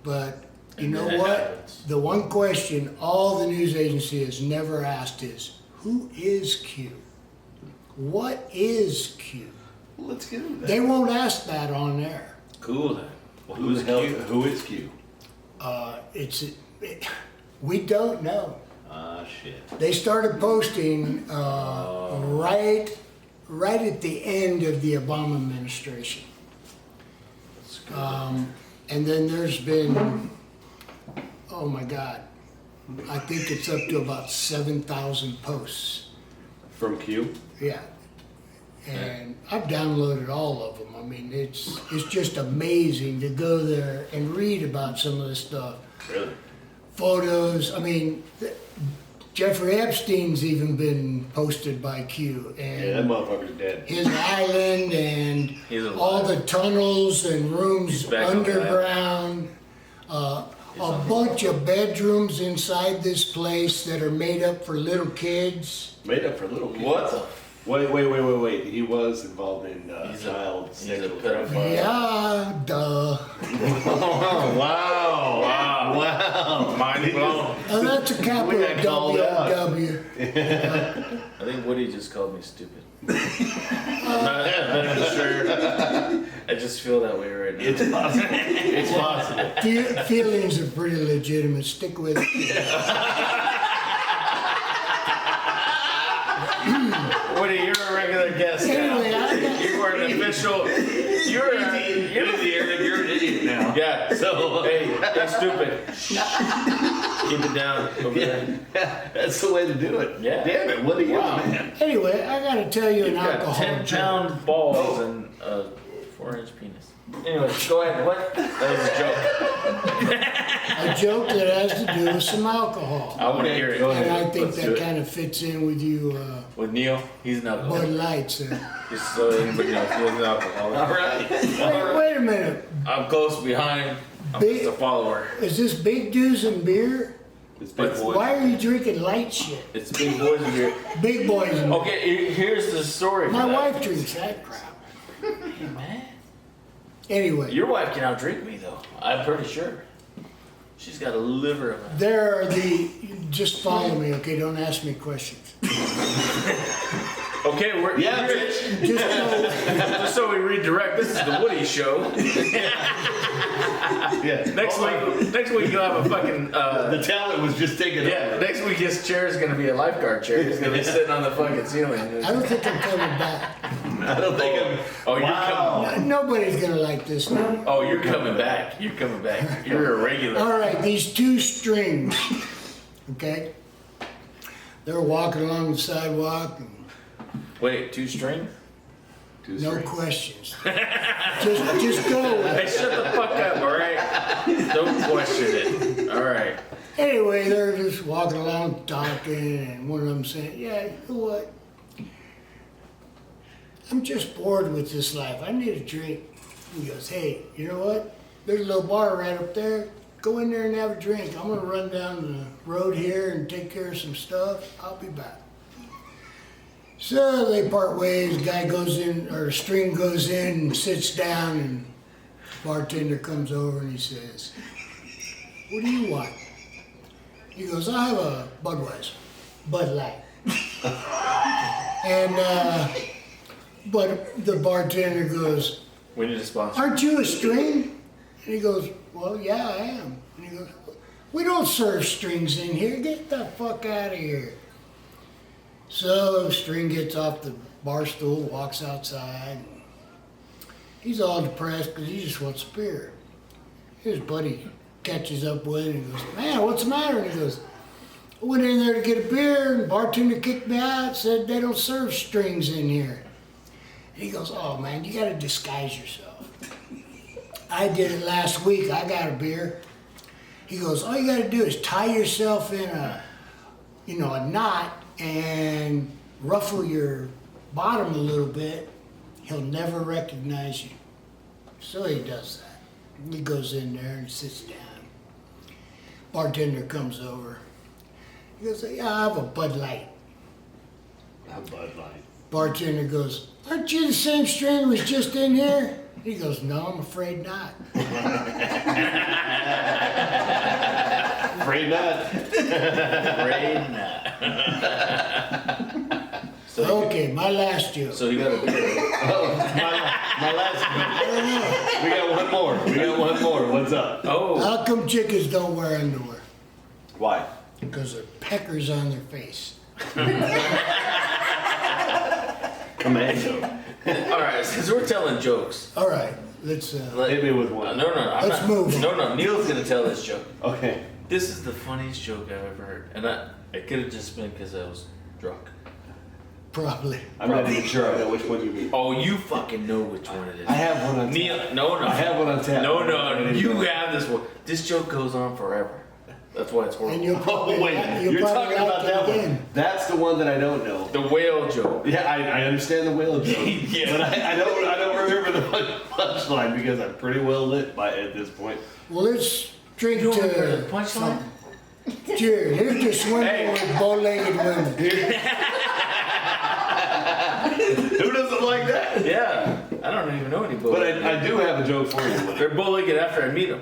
But You know And it what? happens. The one question all the news agency has never asked is, who is Q? What is Q? Let's get into that. They won't ask that on there. Cool then. Well, Who the who's hell? cute? Who is Q? We don't know. Ah, shit. They started posting right at the end of the Obama administration. And then there's been, oh my God, I think it's up to about 7,000 posts. From Q? Yeah. And I've downloaded all of them. I mean, it's just amazing to go there and read about some of this stuff. Really? Photos. I mean, Jeffrey Epstein's even been posted by Q, Yeah, that and motherfucker's dead. his island and He's alive. all the tunnels and He's rooms back on underground. A bunch of bedrooms inside this place that are made up for little kids. Made up for little kids. What the? Wait. He was involved in He's child a sexual pedophile. Yeah, duh. Oh, wow. Wow. Mind blown. And that's a capital We got called out. W. I think Woody just called me stupid. I'm not even sure. I just feel that way right now. It's possible. It's possible. Feelings are pretty legitimate. Stick with it. Woody, you're a regular guest now. Anyway, You are an official. You're You're an idiot now. Yeah. So hey, stupid. Keep it down over there. That's the way to do it. Yeah. Damn it, Woody, you're Wow. the man. Anyway, I gotta tell you an You've got alcohol 10-pound joke. balls and a 4-inch penis. Anyway, go ahead. What? That was a joke. A joke that has to do with some alcohol. I want to hear it. Go And ahead. I think Let's do that it. kind of fits in with you, With Neil, he's not Bud alcoholic. Lights. Just so anybody knows, he's an alcoholic. All right. Wait a minute. I'm close behind. I'm Big- just a follower. Is this big dudes and beer? It's big But boy. Why are you drinking light shit? It's big boys in here. Big boys and Okay, here's the story. for My that. wife drinks that crap. Hey, man. Anyway, Your wife can outdrink me, though. I'm pretty sure. She's got a liver of a... there are just follow me, okay? Don't ask me questions. Okay, we're... Yeah, bitch. Just know, Just so we redirect, this is the Woody Show. Yeah. Next week you'll have a fucking... The talent was just taken yeah, over. next week his chair is going to be a lifeguard chair. He's going to be sitting on the fucking ceiling. I don't think I'm coming back. I don't think I'm. Oh, you're Wow. Nobody's gonna like this now. Oh, you're coming back. You're coming back. You're a regular. All right, these two strings, okay? They're walking along the sidewalk, and Wait, 2 strings? Two no strings. questions. just go with Hey, it. shut the fuck up, all right? Don't question it. All right. Anyway, they're just walking along talking, and one of them saying, "Yeah, you know what? I'm just bored with this life. I need a drink." He goes, "Hey, you know what? There's a little bar right up there. Go in there and have a drink. I'm gonna run down the road here and take care of some stuff. I'll be back." So they part ways. Guy goes in, or string goes in and sits down, and bartender comes over and he says, "What do you want?" He goes, "I have a Budweiser, Bud Light." And but the bartender goes, We need a sponsor. "Aren't you a string?" And he goes, "Well, yeah, I am." And he goes, "We don't serve strings in here. Get the fuck out of here." So String gets off the bar stool, walks outside. He's all depressed because he just wants a beer. His buddy catches up with him and goes, "Man, what's the matter?" And he goes, "I went in there to get a beer and the bartender kicked me out, said they don't serve strings in here." And he goes, "Oh man, you gotta disguise yourself. I did it last week, I got a beer." He goes, "All you gotta do is tie yourself in a knot and ruffle your bottom a little bit. He'll never recognize you." So he does that. He goes in there and sits down. Bartender comes over. He goes, "Yeah, I have a Bud Light." A Bud Light. Bartender goes, "Aren't you the same string who was just in here?" He goes, no, I'm afraid not. Afraid not. Afraid not. So Okay, my last joke. So he got a beard. Oh, my last. We got one more. We got one more. What's up? Oh. How come chickens don't wear underwear? Why? Because they're peckers on their face. Commando. All right, since we're telling jokes, All right, let's. Hit me with one. No, I'm Let's not. move. No, Neil's gonna tell this joke. Okay. This is the funniest joke I've ever heard, and it could have just been because I was drunk. Probably. I'm not even sure I know which one you mean. Oh, you fucking know which one it is. I have one on tap. Neil, no. I have one on tap. No, you have this one. This joke goes on forever. That's why it's horrible. And you'll probably, Oh, wait. you'll You're probably talking like about it that again. one. That's the one that I don't know. The whale joke. Yeah, I understand the whale joke. Yeah. But I don't remember the punchline because I'm pretty well lit at this point. Well, let's drink You don't remember to the punchline? something. Cheers. Here's to swimming Hey. with bow-legged women. Who doesn't like that? Yeah, I don't even know any But I do have a joke for you. They're bow-legged after I meet them.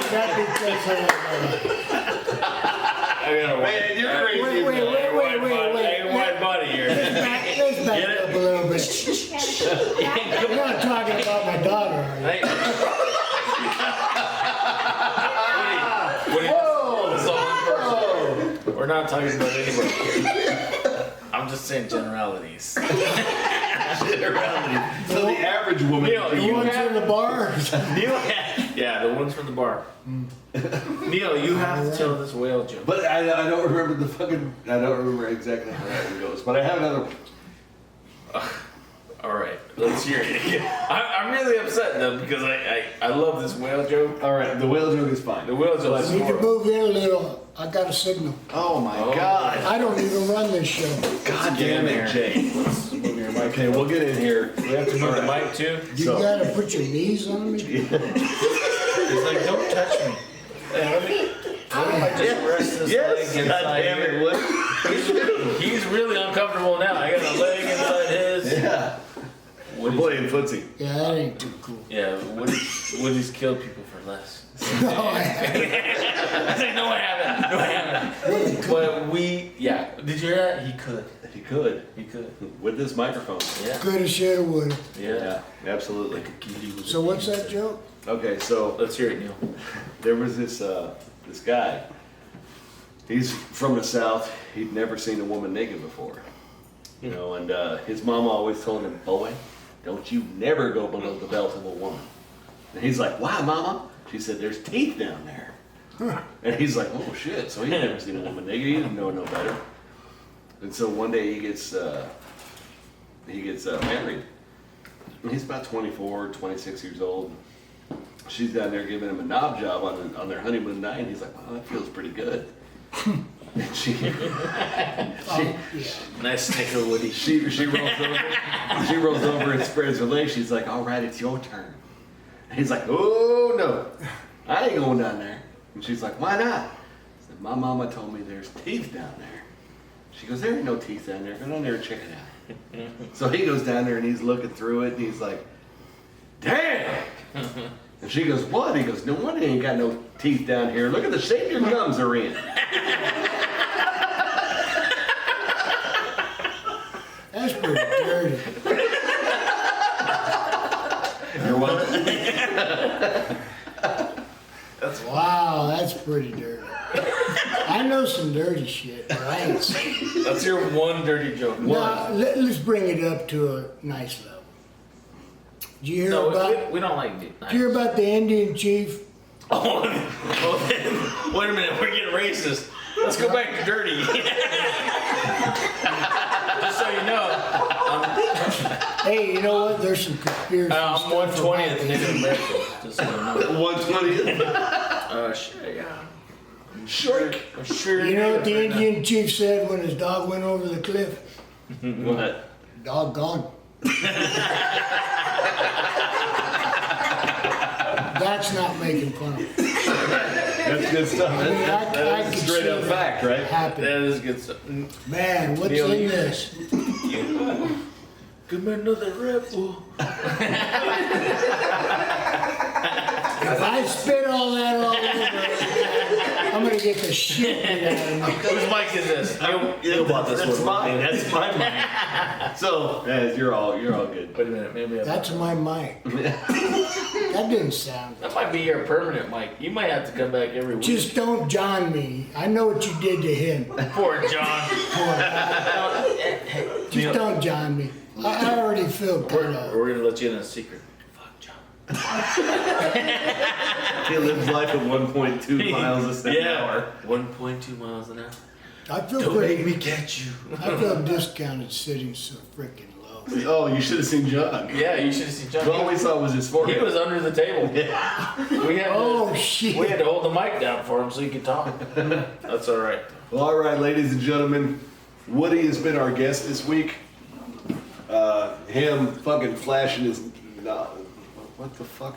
That because I got a Man, you're crazy. Wait. wide body here. let's back Get it? up a little bit. You're not talking about my daughter, are you? Hey. Woody, this is all personal. We're not talking about anybody here. I'm just saying generalities. Generality. So the average woman. Neil, The you ones have in the bar? yeah, the ones from the bar. Neil, you have to tell this whale joke. But I don't remember the fucking. I don't remember exactly how that one goes. But I have another one. All right, let's hear it. I'm really upset though because I love this whale joke. All right, the whale joke is fine. The whale joke is Need to horrible. move in a little. I got a signal. Oh my Oh. God. I don't even run this show. God damn it, Jay. Okay, we'll get in here. We have to move the mic too. You So- gotta put your knees on me? He's like, don't touch me. Hey, let me just rest this Yes, leg God inside damn it, here. Woody. He's really uncomfortable now. I got a leg inside his. Yeah. We're playing footsie. Yeah, that ain't too cool. Yeah, Woody's killed people for less. No, I haven't. I was like, no, I haven't. But yeah. Did you hear that? He could. He could. He could. With this microphone. Yeah. Coulda, shoulda, woulda. Yeah. Absolutely. So what's that joke? Okay, so Let's hear it, Neil. there was this guy. He's from the South. He'd never seen a woman naked before. You know, and his mama always told him, boy, don't you never go below the belt of a woman. And he's like, why, mama? She said, there's teeth down there. And he's like, oh shit. So he'd never seen a woman naked. He didn't know no better. And so one day he gets married. And he's about 24, 26 years old. She's down there giving him a knob job on their honeymoon night. And he's like, wow, that feels pretty good. And she Nice snicker, Woody. She rolls over and spreads her legs. She's like, all right, it's your turn. And he's like, oh no, I ain't going down there. And she's like, why not? I said, my mama told me there's teeth down there. She goes, there ain't no teeth down there. Go down there and check it out. So he goes down there and he's looking through it and he's like, damn. And she goes, what? He goes, no wonder you ain't got no teeth down here. Look at the shape your gums are in. That's pretty dirty. You're welcome. Wow, that's pretty dirty. I know some dirty shit, but I ain't saying. That's your one dirty joke. Now, let's bring it up to a nice level. Did you hear No, about? we don't like it. Did you hear about the Indian chief? Oh, wait a minute, we're getting racist. Let's go back to dirty. Just so you know, Hey, you know what? There's some conspiracy I'm stuff 120th about Native this. American. Just so you know. 120. Sure, yeah. Short. Sure. You know what the Indian chief said when his dog went over the cliff? What? Dog gone. That's not making fun of it. That's good stuff. I mean, I That's could straight see up that fact, right? happen. That is good stuff. Man, what's Neil, in you- this? Give me another Red Bull. If I spit all that all over, I'm gonna get the shit beat out of me. Whose mic is this? Neil bought this That's one. mine. That's my mic. So, guys, you're all good. Wait a minute, maybe That's my mic. That didn't sound. that might be your permanent mic. You might have to come back every week. Just don't John me. I know what you did to him. Poor John. Just don't John me. I already feel kind of. We're gonna let you in a secret. Fuck John. He lives life at 1.2 miles an hour. 1.2 miles an hour. I feel Don't pretty. make me catch you. I feel discounted sitting so freaking low. Oh, you should have seen John. Yeah, you should have seen John. All we saw was his He forehead. was under the table. We had Oh to, shit! we had to hold the mic down for him so he could talk. That's all right. Well, all right, ladies and gentlemen, Woody has been our guest this week. Him fucking flashing his. What the fuck?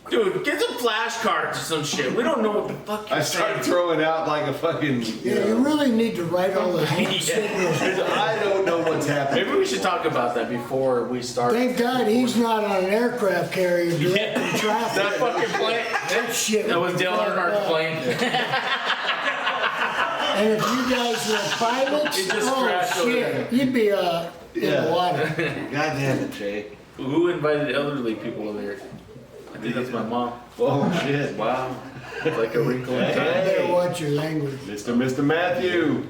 Dude, get some flashcards or some shit. We don't know what the fuck you're I started saying. throwing out like a fucking. Yeah, you really need to write all the hand signals. I don't know what's happening. Maybe we should talk about that before we start. Thank God he's not on an aircraft carrier directing That traffic. fucking plane. That shit. That was Dale Earnhart's plane. And if you guys were pilots, It just crashed over there. shit, you'd be in Yeah. the water. God damn it, Jay. Who invited elderly people over here? I think that's my mom. Oh shit. Wow. It's like a wrinkle in You time. better watch your language. Mr. Matthew.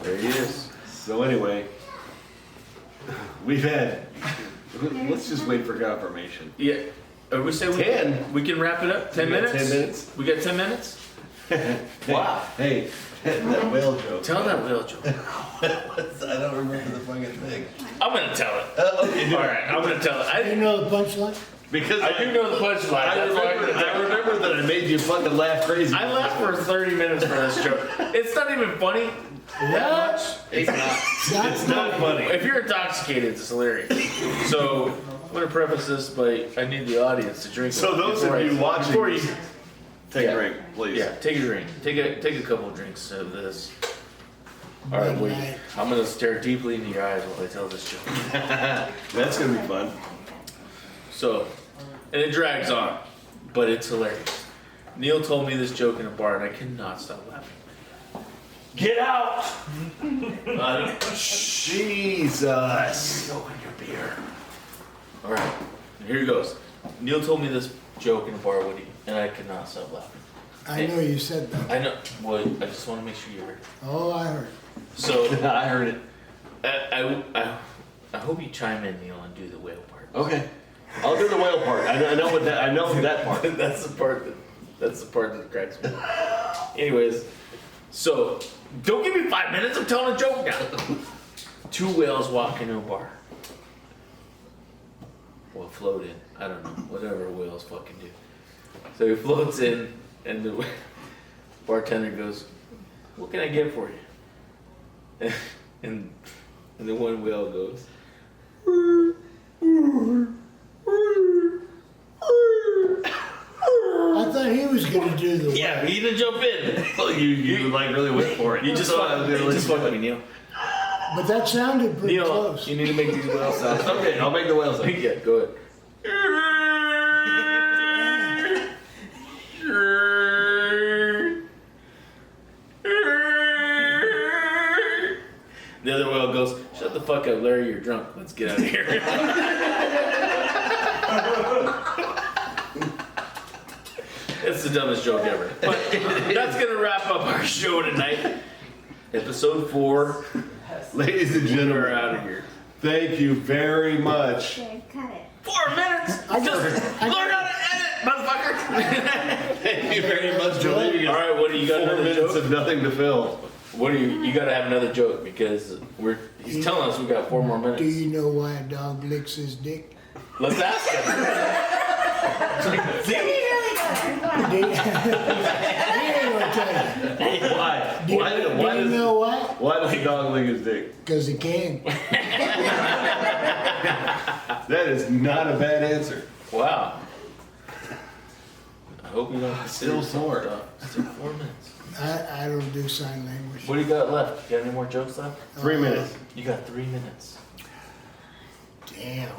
There he is. So anyway, we've had. Let's just wait for confirmation. Yeah. We say 10. we can wrap it up. 10 We got minutes? 10 minutes. We got 10 minutes? Wow. Hey, that whale joke. Tell that whale joke. I don't remember the fucking thing. I'm gonna tell it. Okay. All right, I'm gonna tell it. You know the punchline? Because I do know the punchline. I That's why I'm gonna tell it. remember that I made you fucking laugh crazy. I laughed for 30 minutes for this joke. It's not even funny. That much. It's not. It's not funny. If you're intoxicated, it's hilarious. So I'm gonna preface this by I need the audience to drink. So those of before you watching before you, this, take Yeah. a drink, please. yeah, take a drink. Take a couple of drinks of this. All right, Bud wait. Light. I'm gonna stare deeply into your eyes while I tell this joke. That's gonna be fun. So, and it drags on, but it's hilarious. Neil told me this joke in a bar, and I cannot stop laughing. Get out! Jesus. Open your beer. All right, here he goes. Neil told me this joke in a bar, Woody, and I could not stop laughing. I know you said that. I know. Well, I just want to make sure you heard it. Oh, I heard. So I heard it. I hope you chime in, Neil, and do the whale part. Okay. I'll do the whale part. I know what that. I know that part. That's the part that cracks me. Anyways, so don't give me 5 minutes. I'm telling a joke now. Two whales walk into a bar. Well, float in. I don't know. Whatever whales fucking do. So he floats in, and the bartender goes, "What can I get for you?" And the one whale goes, I thought he was gonna do the "Yeah, but you didn't jump in. You like really went for it. You just fucked me, Neil. But that sounded pretty Neil, close. you need to make these whale sounds. Okay, I'll make the whale sound. Yeah, go ahead. The other whale goes, "Shut the fuck up, Larry, you're drunk. Let's get out of here." It's the dumbest joke ever. But that's gonna wrap up our show tonight. Episode 4. Ladies and We're gentlemen, out of here. thank you very much. Dave, cut it. 4 minutes! Just learn how to edit, motherfucker! Thank you very much for leaving us. Alright, what do you got? 4 Another minutes joke? of nothing to fill. What do you gotta have another joke because he's telling us we got 4 more Do minutes. you know why a dog licks his dick? Let's ask him. Be really good. Go on. He ain't gonna tell you. Why? Do you, Why do you does know why? why does the dog lick his dick? Because he can. That is not a bad answer. Wow. I hope you don't Still sore. Still 4 minutes. I don't do sign language. What do you got left? You got any more jokes left? 3 minutes. You got 3 minutes. Damn.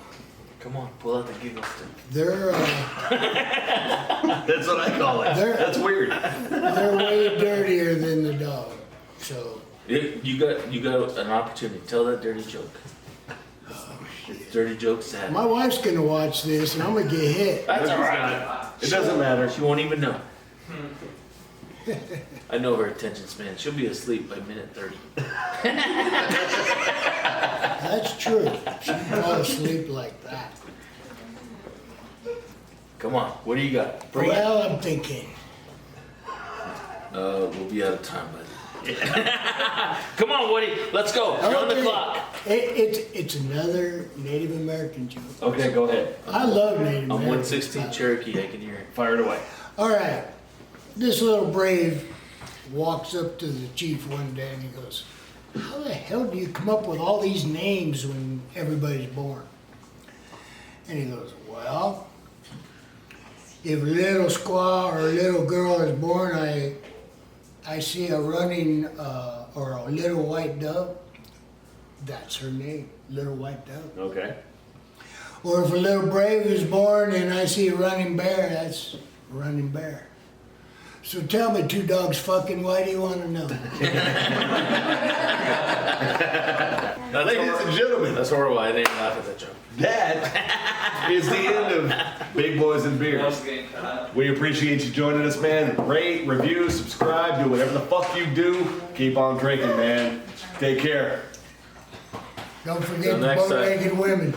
Come on, pull out the giggle stick. They're That's what I call it. They're- That's weird. they're way dirtier than the dog. So You got an opportunity. Tell that dirty joke. It's dirty joke sad. my wife's gonna watch this, and I'm gonna get hit. That's alright. It doesn't matter. She won't even know. I know her attention span. She'll be asleep by minute 30. That's true. She fall asleep like that. Come on, what do you got? Bring it. Well, I'm thinking. We'll be out of time by then. Come on, Woody, let's go. You're on the Okay. clock. It's another Native American joke. Okay, go ahead. I love Native I'm American. 116 Cherokee. I can hear it. Fire it away. All right. This little brave walks up to the chief one day and he goes, "How the hell do you come up with all these names when everybody's born?" And he goes, "Well, if a little squaw or a little girl is born, I see a running or a little white dove. That's her name, little white dove. Okay. Or if a little brave is born and I see a running bear, that's running bear. So tell me, two dogs fucking, why do you want to know?" Ladies and gentlemen, That's horrible. I didn't laugh at that joke. that is the end of Big Boys and Beers. We appreciate you joining us, man. Rate, review, subscribe, do whatever the fuck you do. Keep on drinking, man. Take care. Don't Till forget the next time. bow-legged women.